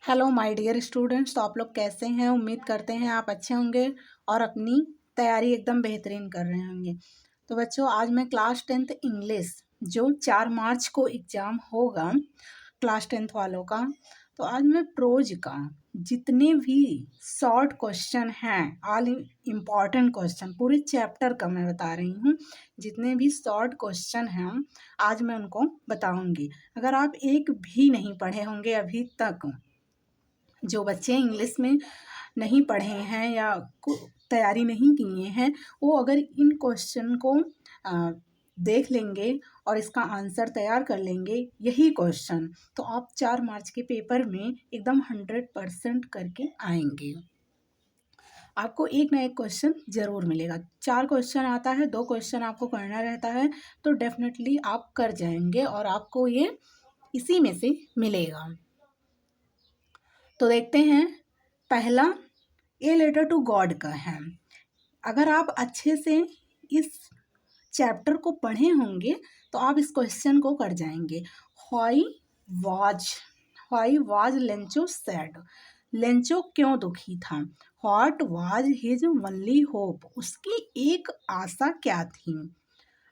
Hello my dear students. तो आप लोग कैसे हैं? उम्मीद करते हैं आप अच्छे होंगे और अपनी तैयारी एकदम बेहतरीन कर रहे होंगे। तो बच्चों, आज मैं क्लास 10th इंग्लिश जो 4 मार्च को एग्ज़ाम होगा क्लास 10th वालों का, तो आज मैं प्रोज का जितने भी शॉर्ट क्वेश्चन हैं, ऑल इम्पॉर्टेंट क्वेश्चन, पूरे चैप्टर का मैं बता रही हूँ। जितने भी शॉर्ट क्वेश्चन हैं आज मैं उनको बताऊँगी। अगर आप एक भी नहीं पढ़े होंगे अभी तक, जो बच्चे इंग्लिश में नहीं पढ़े हैं या तैयारी नहीं किए हैं, वो अगर इन क्वेश्चन को देख लेंगे और इसका आंसर तैयार कर लेंगे, यही क्वेश्चन, तो आप 4 मार्च के पेपर में एकदम 100% करके आएंगे। आपको एक ना एक क्वेश्चन ज़रूर मिलेगा। 4 क्वेश्चन आता है, 2 क्वेश्चन आपको करना रहता है, तो डेफिनेटली आप कर जाएंगे और आपको ये इसी में से मिलेगा। तो देखते हैं, पहला ए लेटर टू गॉड का है। अगर आप अच्छे से इस चैप्टर को पढ़े होंगे तो आप इस क्वेश्चन को कर जाएंगे। Why was Lencho sad? Lencho क्यों दुखी था? What was his only hope? उसकी एक आशा क्या थी?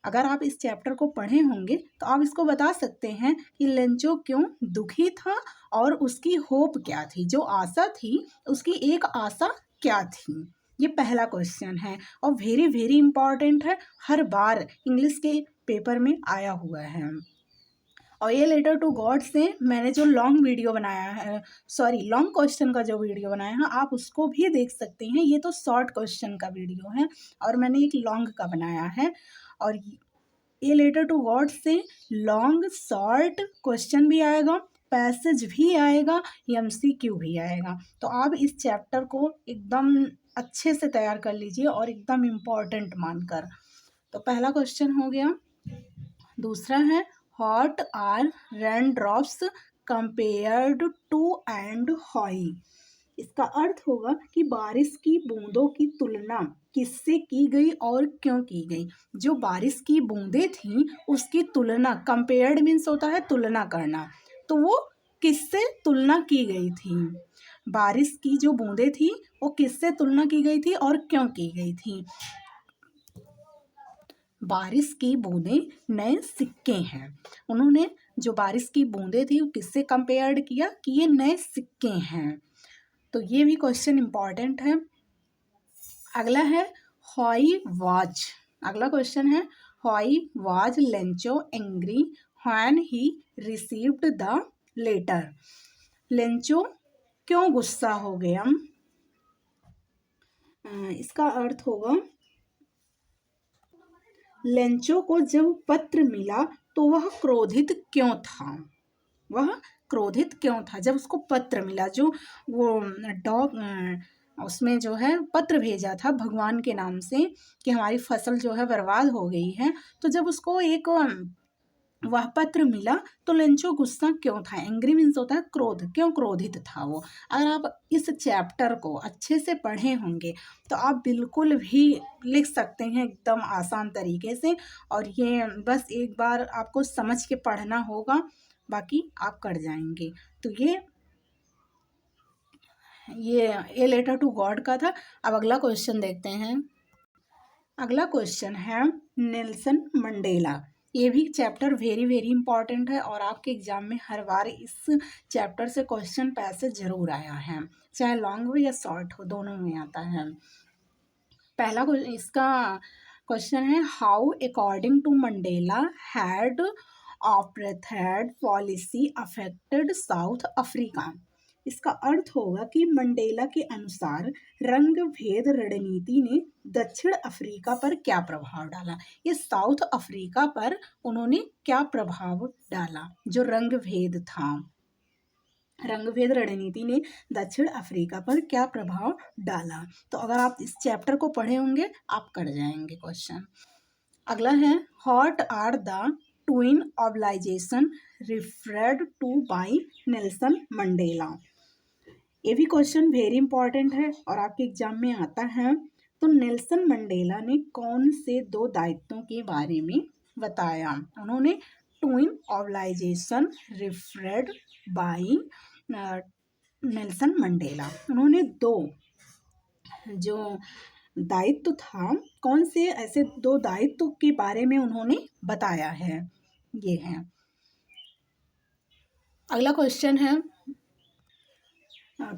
अगर आप इस चैप्टर को पढ़े होंगे तो आप इसको बता सकते हैं कि लेंचो क्यों दुखी था और उसकी होप क्या थी, जो आशा थी उसकी एक आशा क्या थी। ये पहला क्वेश्चन है और वेरी वेरी इंपॉर्टेंट है, हर बार इंग्लिश के पेपर में आया हुआ है। और ये लेटर टू गॉड से मैंने जो लॉन्ग वीडियो बनाया है, लॉन्ग क्वेश्चन का जो वीडियो बनाया है, आप उसको भी देख सकते हैं। ये तो शॉर्ट क्वेश्चन का वीडियो है और मैंने एक लॉन्ग का बनाया है। और ये लेटर टू गॉड से लॉन्ग शॉर्ट क्वेश्चन भी आएगा, पैसेज भी आएगा, एमसीक्यू भी आएगा। तो आप इस चैप्टर को एकदम अच्छे से तैयार कर लीजिए और एकदम इम्पॉर्टेंट मानकर। तो पहला क्वेश्चन हो गया। दूसरा है, what are rain drops compared to and high? इसका अर्थ होगा कि बारिश की बूंदों की तुलना किससे की गई और क्यों की गई। जो बारिश की बूंदें थीं उसकी तुलना, कंपेयर्ड मीन्स होता है तुलना करना, तो वो किससे तुलना की गई थी? बारिश की जो बूंदें थी वो किससे तुलना की गई थी और क्यों की गई थी? बारिश की बूंदें नए सिक्के हैं। उन्होंने जो बारिश की बूंदें थी वो किससे कंपेयर्ड किया कि ये नए सिक्के हैं। तो ये भी क्वेश्चन इंपॉर्टेंट है। अगला है, व्हाई वाज। अगला क्वेश्चन है, why was Lencho angry when he received the letter? Lencho क्यों गुस्सा हो गया? इसका अर्थ होगा, लेंचो को जब पत्र मिला तो वह क्रोधित क्यों था? वह क्रोधित क्यों था जब उसको पत्र मिला? जो वो डॉग उसमें जो है पत्र भेजा था भगवान के नाम से कि हमारी फसल जो है बर्बाद हो गई है, तो जब उसको एक वह पत्र मिला तो लेंचो गुस्सा क्यों था? एंग्री मीन्स होता है क्रोध, क्यों क्रोधित था वो? अगर आप इस चैप्टर को अच्छे से पढ़े होंगे तो आप बिल्कुल भी लिख सकते हैं एकदम आसान तरीके से। और ये बस एक बार आपको समझ के पढ़ना होगा, बाकी आप कर जाएंगे। तो ये लेटर टू गॉड का था। अब अगला क्वेश्चन देखते हैं। अगला क्वेश्चन है नेल्सन मंडेला। ये भी चैप्टर वेरी वेरी इंपॉर्टेंट है और आपके एग्जाम में हर बार इस चैप्टर से क्वेश्चन पैसेज जरूर आया है, चाहे लॉन्ग हो या शॉर्ट हो, दोनों में आता है। पहला इसका क्वेश्चन है, how according to Mandela had apartheid policy affected South Africa? इसका अर्थ होगा कि मंडेला के अनुसार रंग भेद रणनीति ने दक्षिण अफ्रीका पर क्या प्रभाव डाला? ये साउथ अफ्रीका पर उन्होंने क्या प्रभाव डाला? जो रंग भेद था, रंग भेद रणनीति ने दक्षिण अफ्रीका पर क्या प्रभाव डाला? तो अगर आप इस चैप्टर को पढ़े होंगे आप कर जाएंगे क्वेश्चन। अगला है, what are the twin obligation referred to by Nelson Mandela? ये भी क्वेश्चन वेरी इंपॉर्टेंट है और आपके एग्जाम में आता है। तो नेल्सन मंडेला ने कौन से 2 दायित्वों के बारे में बताया? उन्होंने twin obligation referred by Nelson Mandela. उन्होंने 2 जो दायित्व था, कौन से ऐसे 2 दायित्व के बारे में उन्होंने बताया है, ये है। अगला क्वेश्चन है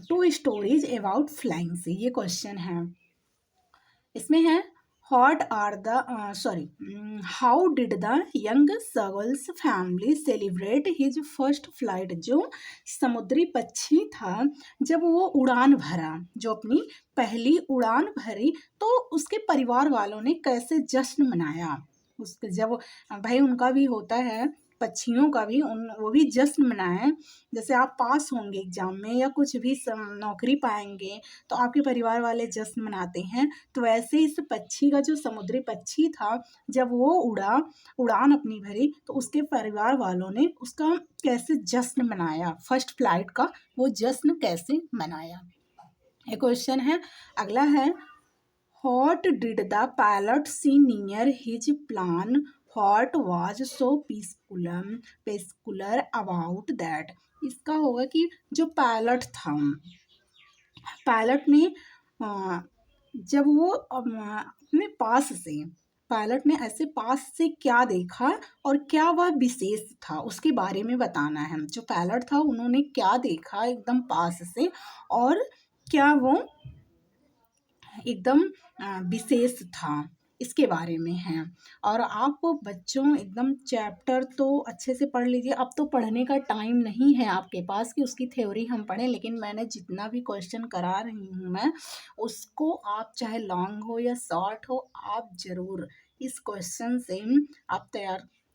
2 स्टोरीज अबाउट फ्लाइंग सी, ये क्वेश्चन है। इसमें है what are the how did the young seagull's family celebrate his first flight. जो समुद्री पक्षी था, जब वो उड़ान भरा, जो अपनी पहली उड़ान भरी, तो उसके परिवार वालों ने कैसे जश्न मनाया। उसके जब भाई उनका भी होता है, पक्षियों का भी, वो भी जश्न मनाएं। जैसे आप पास होंगे एग्जाम में या कुछ भी नौकरी पाएंगे तो आपके परिवार वाले जश्न मनाते हैं, तो वैसे इस पक्षी का, जो समुद्री पक्षी था, जब वो उड़ान अपनी भरी, तो उसके परिवार वालों ने उसका कैसे जश्न मनाया, फर्स्ट फ्लाइट का वो जश्न कैसे मनाया। ये क्वेश्चन है। अगला है what did the pilot see near his plane, what was so peculiar about that. इसका होगा कि जो पायलट था, पायलट ने जब वो अपने पास से, पायलट ने ऐसे पास से क्या देखा और क्या वह विशेष था, उसके बारे में बताना है। जो पायलट था, उन्होंने क्या देखा एकदम पास से और क्या वो एकदम विशेष था, इसके बारे में है। और आप बच्चों एकदम चैप्टर तो अच्छे से पढ़ लीजिए। अब तो पढ़ने का टाइम नहीं है आपके पास कि उसकी थ्योरी हम पढ़ें, लेकिन मैंने जितना भी क्वेश्चन करा रही हूँ मैं, उसको आप चाहे लॉन्ग हो या शॉर्ट हो, आप ज़रूर इस क्वेश्चन से आप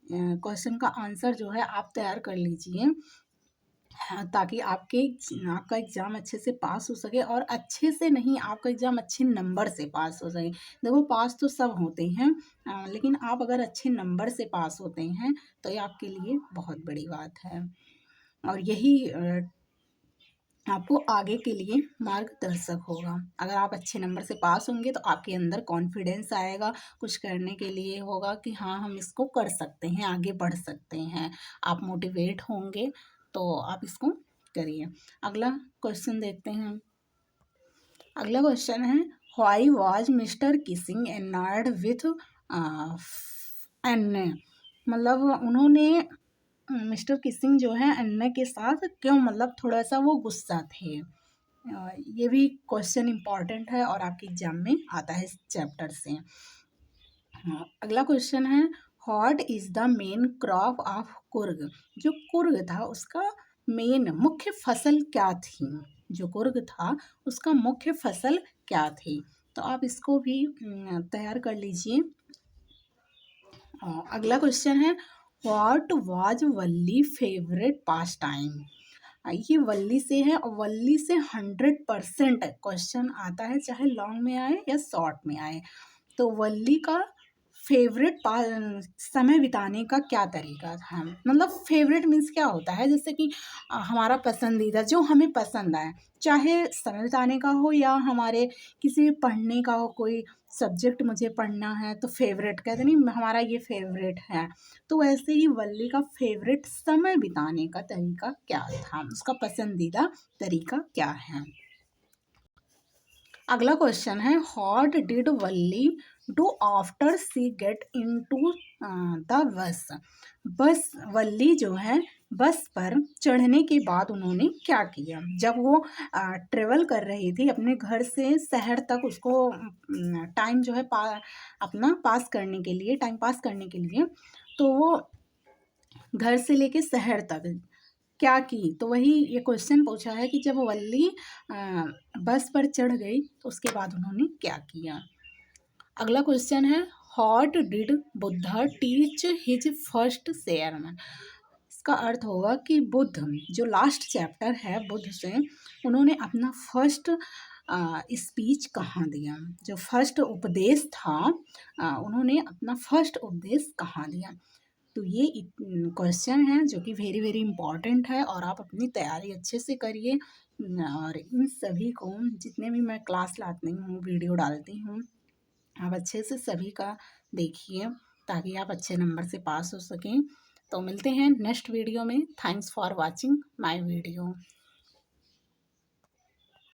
क्वेश्चन का आंसर जो है आप तैयार कर लीजिए, ताकि आपका एग्ज़ाम अच्छे से पास हो सके, और अच्छे से नहीं, आपका एग्ज़ाम अच्छे नंबर से पास हो सके। देखो पास तो सब होते हैं, लेकिन आप अगर अच्छे नंबर से पास होते हैं तो ये आपके लिए बहुत बड़ी बात है, और यही आपको आगे के लिए मार्गदर्शक होगा। अगर आप अच्छे नंबर से पास होंगे तो आपके अंदर कॉन्फिडेंस आएगा, कुछ करने के लिए होगा कि हाँ हम इसको कर सकते हैं, आगे बढ़ सकते हैं, आप मोटिवेट होंगे, तो आप इसको करिए। अगला क्वेश्चन देखते हैं। अगला क्वेश्चन है why was Mr Keesing annoyed with Anne. मतलब उन्होंने मिस्टर किसिंग जो है अन्ना के साथ क्यों, मतलब थोड़ा सा वो गुस्सा थे। ये भी क्वेश्चन इम्पॉर्टेंट है और आपके एग्जाम में आता है इस चैप्टर से। अगला क्वेश्चन है what is the main crop of Coorg. जो कुर्ग था उसका मेन मुख्य फसल क्या थी, जो कुर्ग था उसका मुख्य फसल क्या थी। तो आप इसको भी तैयार कर लीजिए। अगला क्वेश्चन है what was Valli favourite pass time. ये वल्ली से है, और वल्ली से 100% क्वेश्चन आता है, चाहे लॉन्ग में आए या शॉर्ट में आए। तो वल्ली का फेवरेट समय बिताने का क्या तरीका था। मतलब फेवरेट मीन्स क्या होता है, जैसे कि हमारा पसंदीदा, जो हमें पसंद आए, चाहे समय बिताने का हो या हमारे किसी पढ़ने का हो, कोई सब्जेक्ट मुझे पढ़ना है तो फेवरेट कहते नहीं, हमारा ये फेवरेट है। तो वैसे ही वल्ली का फेवरेट समय बिताने का तरीका क्या था, उसका पसंदीदा तरीका क्या है। अगला क्वेश्चन है what did Valli do after she get into the bus. बस वल्ली जो है बस पर चढ़ने के बाद उन्होंने क्या किया। जब वो ट्रेवल कर रही थी अपने घर से शहर तक, उसको टाइम जो है अपना पास करने के लिए, टाइम पास करने के लिए, तो वो घर से लेके शहर तक क्या की। तो वही ये क्वेश्चन पूछा है कि जब वल्ली बस पर चढ़ गई तो उसके बाद उन्होंने क्या किया। अगला क्वेश्चन है what did Buddha teach his first Sherman. इसका अर्थ होगा कि बुद्ध, जो लास्ट चैप्टर है बुद्ध से, उन्होंने अपना फर्स्ट स्पीच कहाँ दिया, जो फर्स्ट उपदेश था, उन्होंने अपना फर्स्ट उपदेश कहाँ दिया। तो ये क्वेश्चन है जो कि वेरी वेरी इंपॉर्टेंट है, और आप अपनी तैयारी अच्छे से करिए। और इन सभी को, जितने भी मैं क्लास लाती हूँ, वीडियो डालती हूँ, आप अच्छे से सभी का देखिए, ताकि आप अच्छे नंबर से पास हो सकें। तो मिलते हैं नेक्स्ट वीडियो में। Thanks for watching my video.